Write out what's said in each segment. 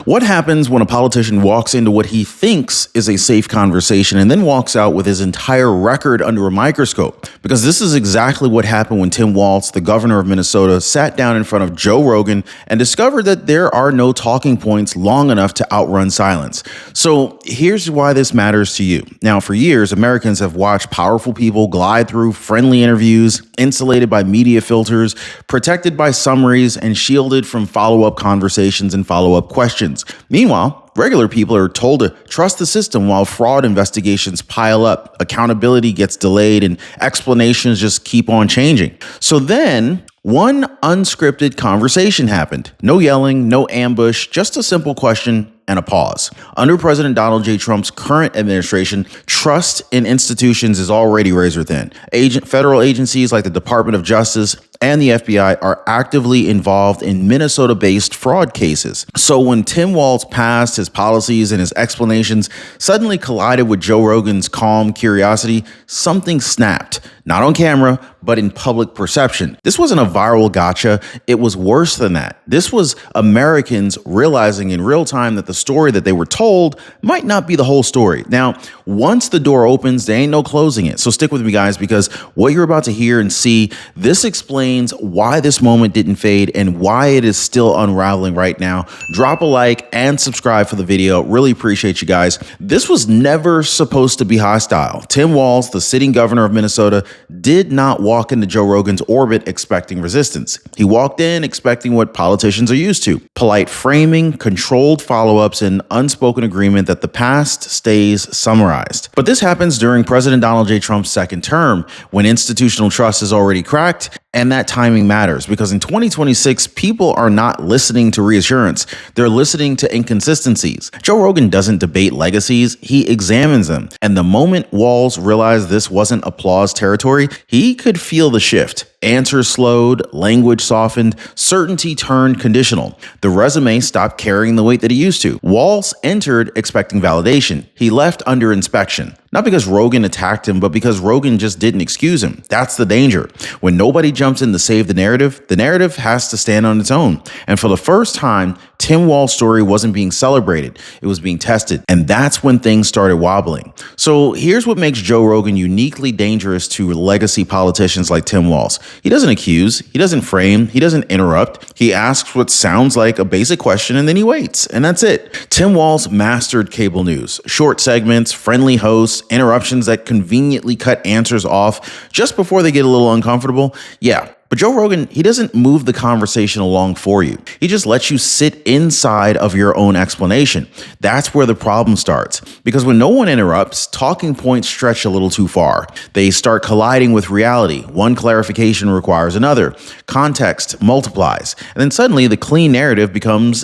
What happens when a politician walks into what he thinks is a safe conversation and then walks out with his entire record under a microscope? Because this is exactly what happened when Tim Walz, the governor of Minnesota, sat down in front of Joe Rogan and discovered that there are no talking points long enough to outrun silence. So here's why this matters to you. Now, for years, Americans have watched powerful people glide through friendly interviews, insulated by media filters, protected by summaries, and shielded from follow-up conversations and follow-up questions. Meanwhile, regular people are told to trust the system while fraud investigations pile up, accountability gets delayed, and explanations just keep on changing. So then, one unscripted conversation happened. No yelling, no ambush, just a simple question and a pause. Under President Donald J. Trump's current administration, trust in institutions is already razor thin. Federal agencies like the Department of Justice and the FBI are actively involved in Minnesota-based fraud cases. So when Tim Walz passed, his policies and his explanations suddenly collided with Joe Rogan's calm curiosity, something snapped. Not on camera, but in public perception. This wasn't a viral gotcha. It was worse than that. This was Americans realizing in real time that the story that they were told might not be the whole story. Now, once the door opens, there ain't no closing it. So stick with me, guys, because what you're about to hear and see, this explains why this moment didn't fade and why it is still unraveling right now. Drop a like and subscribe for the video. Really appreciate you guys. This was never supposed to be hostile. Tim Walz, the sitting governor of Minnesota, did not walk into Joe Rogan's orbit expecting resistance. He walked in expecting what politicians are used to: polite framing, controlled follow-ups, and unspoken agreement that the past stays summarized. But this happens during President Donald J. Trump's second term, when institutional trust is already cracked, and that timing matters because in 2026, people are not listening to reassurance. They're listening to inconsistencies. Joe Rogan doesn't debate legacies, he examines them. And the moment Walz realized this wasn't applause territory, he could feel the shift. Answers slowed, language softened, certainty turned conditional. The resume stopped carrying the weight that it used to. Walz entered expecting validation. He left under inspection. Not because Rogan attacked him, but because Rogan just didn't excuse him. That's the danger. When nobody jumps in to save the narrative has to stand on its own. And for the first time, Tim Walz's story wasn't being celebrated. It was being tested. And that's when things started wobbling. So here's what makes Joe Rogan uniquely dangerous to legacy politicians like Tim Walz. He doesn't accuse, he doesn't frame, he doesn't interrupt. He asks what sounds like a basic question and then he waits. And that's it. Tim Walz mastered cable news. Short segments, friendly hosts, interruptions that conveniently cut answers off just before they get a little uncomfortable. Yeah. But Joe Rogan, he doesn't move the conversation along for you. He just lets you sit inside of your own explanation. That's where the problem starts. Because when no one interrupts, talking points stretch a little too far. They start colliding with reality. One clarification requires another. Context multiplies. And then suddenly the clean narrative becomes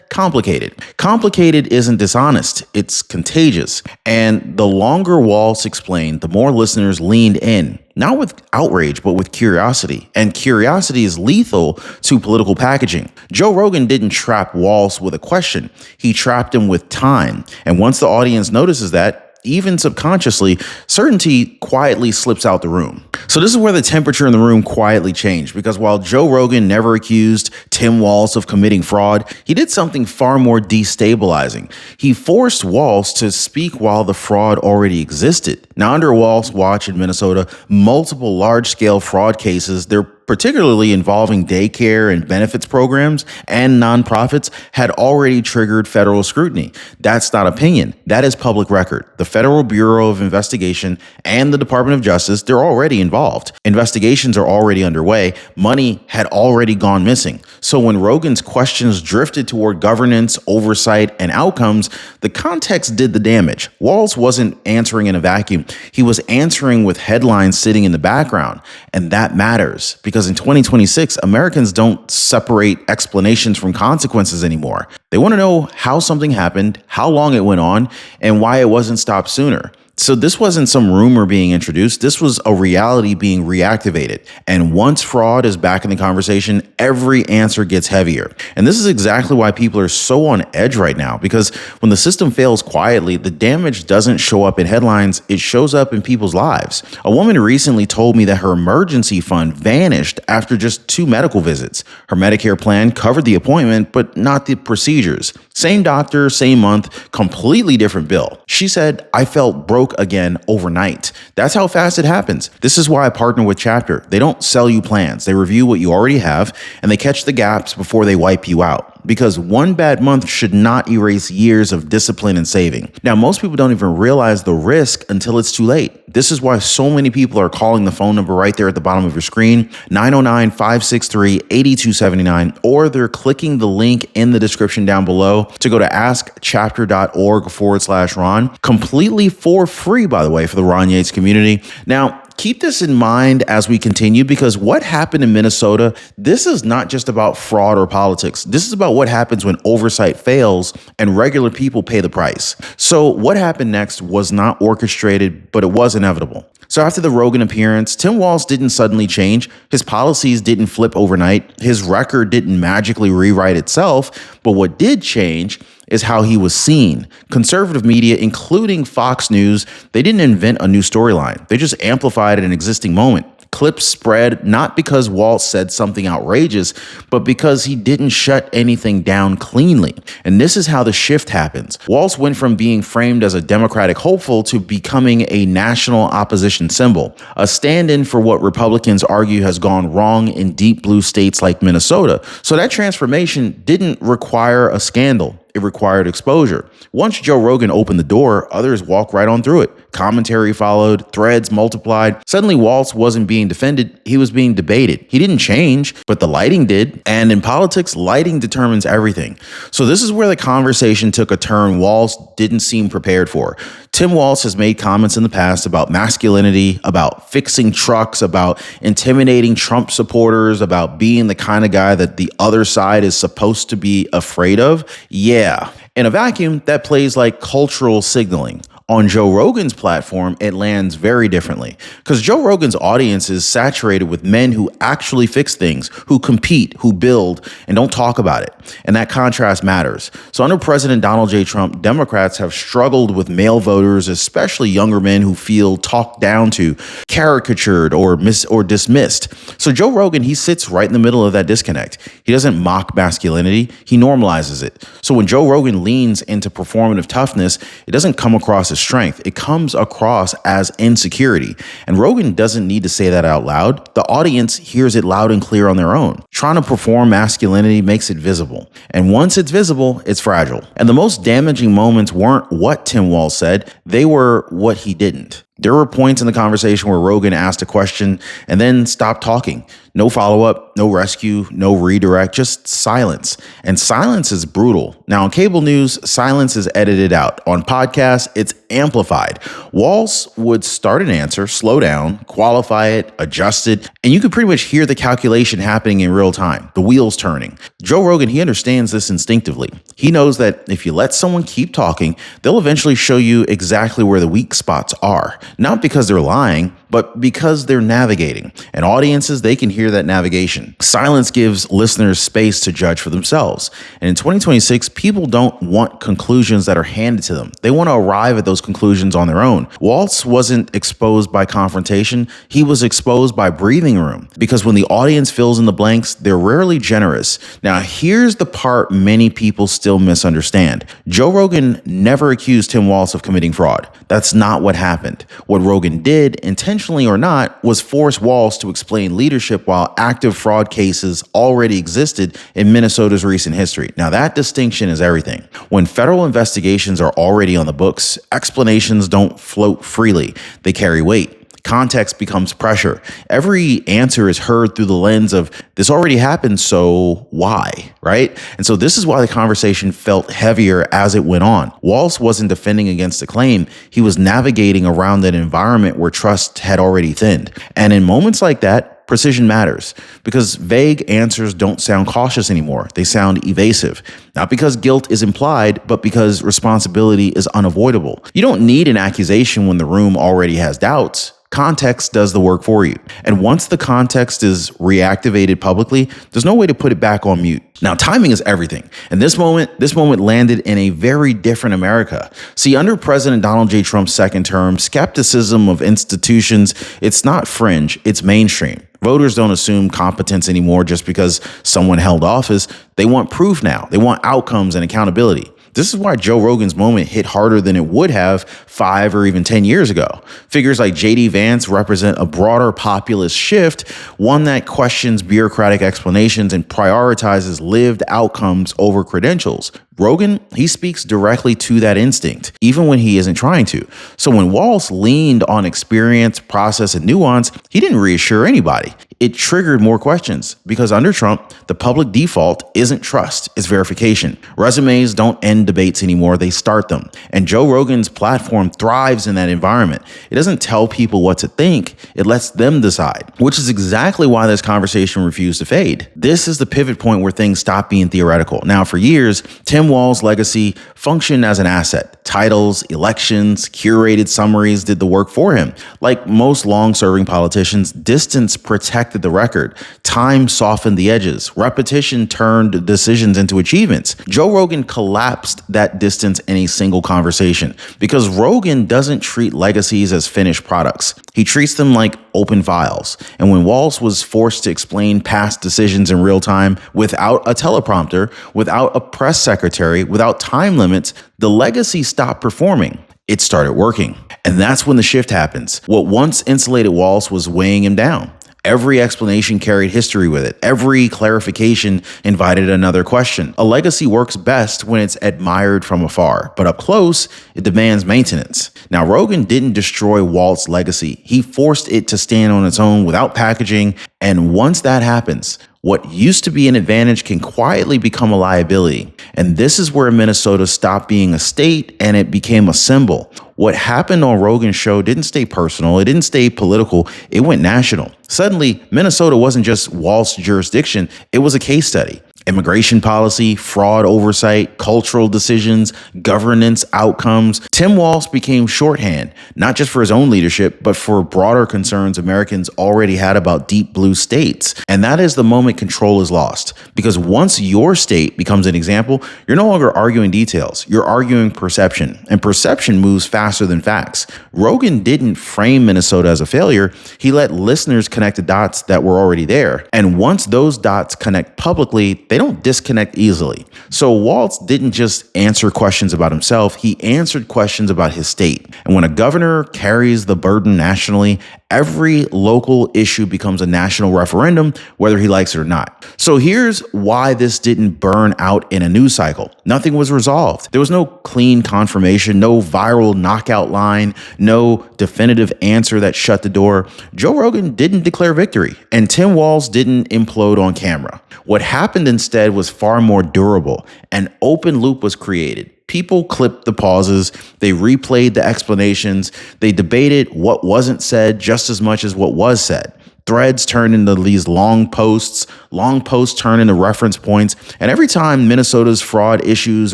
complicated. Complicated isn't dishonest. It's contagious. And the longer Walz explained, the more listeners leaned in. Not with outrage, but with curiosity. And curiosity is lethal to political packaging. Joe Rogan didn't trap Walz with a question. He trapped him with time. And once the audience notices that, even subconsciously, certainty quietly slips out the room. So this is where the temperature in the room quietly changed, because while Joe Rogan never accused Tim Walz of committing fraud, he did something far more destabilizing. He forced Walz to speak while the fraud already existed. Now, under Walz's watch in Minnesota, multiple large-scale fraud cases, they're particularly involving daycare and benefits programs and nonprofits, had already triggered federal scrutiny. That's not opinion. That is public record. The Federal Bureau of Investigation and the Department of Justice, they're already involved. Investigations are already underway. Money had already gone missing. So when Rogan's questions drifted toward governance, oversight, and outcomes, the context did the damage. Walz wasn't answering in a vacuum. He was answering with headlines sitting in the background. And that matters because in 2026, Americans don't separate explanations from consequences anymore. They want to know how something happened, how long it went on, and why it wasn't stopped sooner. So this wasn't some rumor being introduced. This was a reality being reactivated. And once fraud is back in the conversation, every answer gets heavier. And this is exactly why people are so on edge right now, because when the system fails quietly, the damage doesn't show up in headlines. It shows up in people's lives. A woman recently told me that her emergency fund vanished after just 2 medical visits. Her Medicare plan covered the appointment, but not the procedures. Same doctor, same month, completely different bill. She said, "I felt broke again overnight." That's how fast it happens. This is why I partner with Chapter. They don't sell you plans. They review what you already have, and they catch the gaps before they wipe you out. Because one bad month should not erase years of discipline and saving. Now, most people don't even realize the risk until it's too late. This is why so many people are calling the phone number right there at the bottom of your screen, 909-563-8279, or they're clicking the link in the description down below to go to askchapter.org/Ron, completely for free, by the way, for the Ron Yates community. Now, keep this in mind as we continue, because what happened in Minnesota, this is not just about fraud or politics. This is about what happens when oversight fails and regular people pay the price. So what happened next was not orchestrated, but it was inevitable. So after the Rogan appearance, Tim Walz didn't suddenly change. His policies didn't flip overnight. His record didn't magically rewrite itself. But what did change is how he was seen. Conservative media, including Fox News, they didn't invent a new storyline. They just amplified an existing moment. Clips spread not because Walz said something outrageous, but because he didn't shut anything down cleanly. And this is how the shift happens. Walz went from being framed as a Democratic hopeful to becoming a national opposition symbol, a stand-in for what Republicans argue has gone wrong in deep blue states like Minnesota. So that transformation didn't require a scandal. It required exposure. Once Joe Rogan opened the door, others walked right on through it. Commentary followed, threads multiplied. Suddenly, Walz wasn't being defended, he was being debated. He didn't change, but the lighting did. And in politics, lighting determines everything. So this is where the conversation took a turn Walz didn't seem prepared for. Tim Walz has made comments in the past about masculinity, about fixing trucks, about intimidating Trump supporters, about being the kind of guy that the other side is supposed to be afraid of. Yeah. In a vacuum, that plays like cultural signaling. On Joe Rogan's platform, it lands very differently, because Joe Rogan's audience is saturated with men who actually fix things, who compete, who build, and don't talk about it. And that contrast matters. So under President Donald J. Trump, Democrats have struggled with male voters, especially younger men who feel talked down to, caricatured, or dismissed. So Joe Rogan, he sits right in the middle of that disconnect. He doesn't mock masculinity, he normalizes it. So when Joe Rogan leans into performative toughness, it doesn't come across as strength. It comes across as insecurity. And Rogan doesn't need to say that out loud. The audience hears it loud and clear on their own. Trying to perform masculinity makes it visible. And once it's visible, it's fragile. And the most damaging moments weren't what Tim Walz said, they were what he didn't. There were points in the conversation where Rogan asked a question and then stopped talking. No follow-up, no rescue, no redirect, just silence. And silence is brutal. Now, on cable news, silence is edited out. On podcasts, it's amplified. Walz would start an answer, slow down, qualify it, adjust it, and you could pretty much hear the calculation happening in real time, the wheels turning. Joe Rogan, he understands this instinctively. He knows that if you let someone keep talking, they'll eventually show you exactly where the weak spots are. Not because they're lying, but because they're navigating. And audiences, they can hear that navigation. Silence gives listeners space to judge for themselves. And in 2026, people don't want conclusions that are handed to them. They want to arrive at those conclusions on their own. Walz wasn't exposed by confrontation. He was exposed by breathing room. Because when the audience fills in the blanks, they're rarely generous. Now, here's the part many people still misunderstand. Joe Rogan never accused Tim Walz of committing fraud. That's not what happened. What Rogan did, intentionally or not, was force Walz to explain leadership while active fraud cases already existed in Minnesota's recent history. Now, that distinction is everything. When federal investigations are already on the books, explanations don't float freely. They carry weight. Context becomes pressure. Every answer is heard through the lens of, this already happened, so why, right? And so this is why the conversation felt heavier as it went on. Walz wasn't defending against the claim. He was navigating around an environment where trust had already thinned. And in moments like that, Precision matters because vague answers don't sound cautious anymore. They sound evasive. Not because guilt is implied, but because responsibility is unavoidable. You don't need an accusation when the room already has doubts. Context does the work for you. And once the context is reactivated publicly, there's no way to put it back on mute. Now, timing is everything. And this moment landed in a very different America. See, under President Donald J. Trump's second term, skepticism of institutions, it's not fringe, it's mainstream. Voters don't assume competence anymore just because someone held office. They want proof now. They want outcomes and accountability. This is why Joe Rogan's moment hit harder than it would have 5 or even 10 years ago. Figures like J.D. Vance represent a broader populist shift, one that questions bureaucratic explanations and prioritizes lived outcomes over credentials. Rogan, he speaks directly to that instinct, even when he isn't trying to. So when Walz leaned on experience, process, and nuance, he didn't reassure anybody. It triggered more questions because under Trump, the public default isn't trust, it's verification. Resumes don't end debates anymore, they start them. And Joe Rogan's platform thrives in that environment. It doesn't tell people what to think, it lets them decide, which is exactly why this conversation refused to fade. This is the pivot point where things stop being theoretical. Now, for years, Tim Walz's legacy functioned as an asset. Titles, elections, curated summaries did the work for him. Like most long-serving politicians, distance protected the record. Time softened the edges. Repetition turned decisions into achievements. Joe Rogan collapsed that distance in a single conversation because Rogan doesn't treat legacies as finished products. He treats them like open files. And when Walz was forced to explain past decisions in real time without a teleprompter, without a press secretary, without time limits, the legacy stopped performing. It started working. And that's when the shift happens. What once insulated Walz was weighing him down. Every explanation carried history with it. Every clarification invited another question. A legacy works best when it's admired from afar, but up close, it demands maintenance. Now, Rogan didn't destroy Walz's legacy. He forced it to stand on its own without packaging. And once that happens, what used to be an advantage can quietly become a liability. And this is where Minnesota stopped being a state and it became a symbol. What happened on Rogan's show didn't stay personal. It didn't stay political. It went national. Suddenly, Minnesota wasn't just Walz's jurisdiction. It was a case study. Immigration policy, fraud oversight, cultural decisions, governance outcomes. Tim Walz became shorthand, not just for his own leadership, but for broader concerns Americans already had about deep blue states. And that is the moment control is lost. Because once your state becomes an example, you're no longer arguing details. You're arguing perception. And perception moves faster than facts. Rogan didn't frame Minnesota as a failure. He let listeners connect the dots that were already there. And once those dots connect publicly, they don't disconnect easily. So Walz didn't just answer questions about himself, he answered questions about his state. And when a governor carries the burden nationally, every local issue becomes a national referendum, whether he likes it or not. So here's why this didn't burn out in a news cycle. Nothing was resolved. There was no clean confirmation, no viral knockout line, no definitive answer that shut the door. Joe Rogan didn't declare victory, and Tim Walz didn't implode on camera. What happened instead was far more durable. An open loop was created. People clipped the pauses, they replayed the explanations, they debated what wasn't said just as much as what was said. Threads turned into these long posts turned into reference points, and every time Minnesota's fraud issues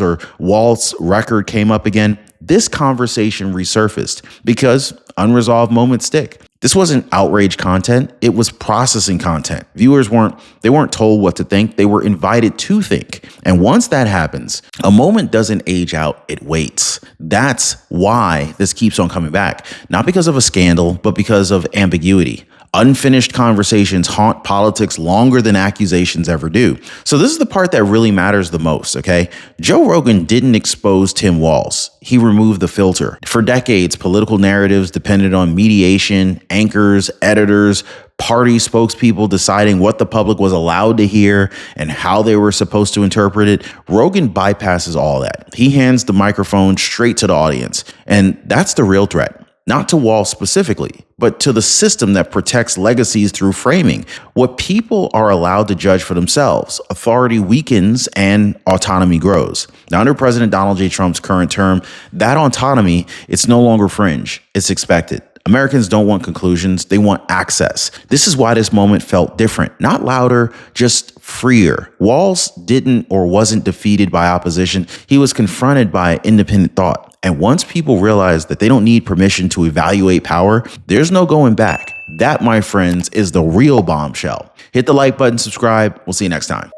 or Walz's record came up again, this conversation resurfaced because unresolved moments stick. This wasn't outrage content, it was processing content. Viewers weren't told what to think, they were invited to think. And once that happens, a moment doesn't age out, it waits. That's why this keeps on coming back. Not because of a scandal, but because of ambiguity. Unfinished conversations haunt politics longer than accusations ever do. So this is the part that really matters the most, okay? Joe Rogan didn't expose Tim Walz. He removed the filter. For decades, political narratives depended on mediation, anchors, editors, party spokespeople deciding what the public was allowed to hear and how they were supposed to interpret it. Rogan bypasses all that. He hands the microphone straight to the audience. And that's the real threat. Not to Walz specifically, but to the system that protects legacies through framing. What people are allowed to judge for themselves, authority weakens and autonomy grows. Now, under President Donald J. Trump's current term, that autonomy, it's no longer fringe, it's expected. Americans don't want conclusions, they want access. This is why this moment felt different. Not louder, just freer. Walz didn't or wasn't defeated by opposition. He was confronted by independent thought. And once people realize that they don't need permission to evaluate power, there's no going back. That, my friends, is the real bombshell. Hit the like button, subscribe. We'll see you next time.